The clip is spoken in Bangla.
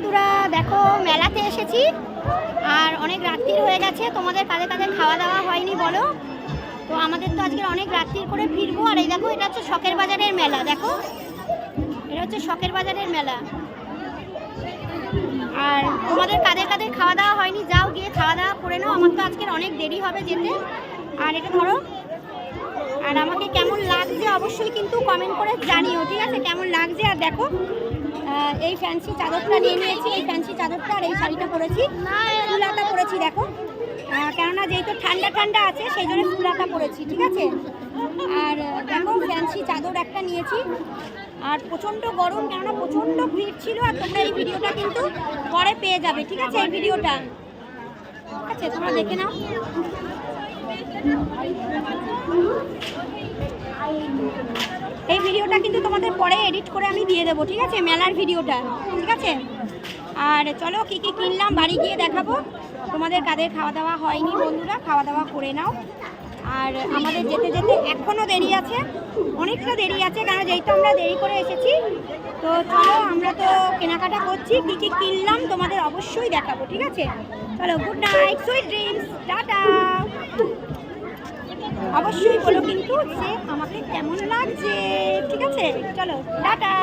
বন্ধুরা দেখো মেলাতে এসেছি আর অনেক রাত্রির হয়ে গেছে। তোমাদের কাদের কাদের খাওয়া দাওয়া হয়নি বলো? তো আমাদের তো আজকে অনেক রাত্রির করে ফিরবো। আর এই দেখো এটা হচ্ছে শখের বাজারের মেলা। দেখো এটা হচ্ছে শখের বাজারের মেলা। আর তোমাদের কাদের কাদের খাওয়া দাওয়া হয়নি যাও গিয়ে খাওয়া দাওয়া করে নাও। আমার তো আজকের অনেক দেরি হবে যেতে। আর এটা ধরো, আর আমাকে কেমন লাগছে অবশ্যই কিন্তু কমেন্ট করে জানিও, ঠিক আছে? কেমন লাগছে। আর দেখো এই ফ্যান্সি চাদরটা নিয়ে নিয়েছি, এই ফ্যান্সি চাদরটা আর এই শাড়িটা পরেছি, ফুলাটা পরেছি দেখো, কেননা যেহেতু ঠান্ডা ঠান্ডা আছে সেই জন্য ফুলাটা পরেছি, ঠিক আছে? আর দেখো ফ্যান্সি চাদর একটা নিয়েছি। আর প্রচণ্ড গরম, কেননা প্রচণ্ড ভিড় ছিল। আর তোমরা এই ভিডিওটা কিন্তু পরে পেয়ে যাবে, ঠিক আছে? এই ভিডিওটা ঠিক আছে, তোমরা দেখে নাও। এই ভিডিওটা কিন্তু তোমাদের পরে এডিট করে আমি দিয়ে দেবো, ঠিক আছে? মেলার ভিডিওটা, ঠিক আছে? আর চলো কী কী কিনলাম বাড়ি গিয়ে দেখাবো। তোমাদের কাদের খাওয়া দাওয়া হয়নি বন্ধুরা, খাওয়া দাওয়া করে নাও। আর আমাদের যেতে যেতে এখনও দেরি আছে, অনেকটা দেরি আছে, কারণ যেহেতু আমরা দেরি করে এসেছি। তো চলো আমরা তো কেনাকাটা করছি, কী কী কিনলাম তোমাদের অবশ্যই দেখাবো, ঠিক আছে? চলো, good night, sweet dreams, tata. অবশ্যই বলো কিন্তু যে আমাকে কেমন লাগছে, ঠিক আছে? চলো টাটা।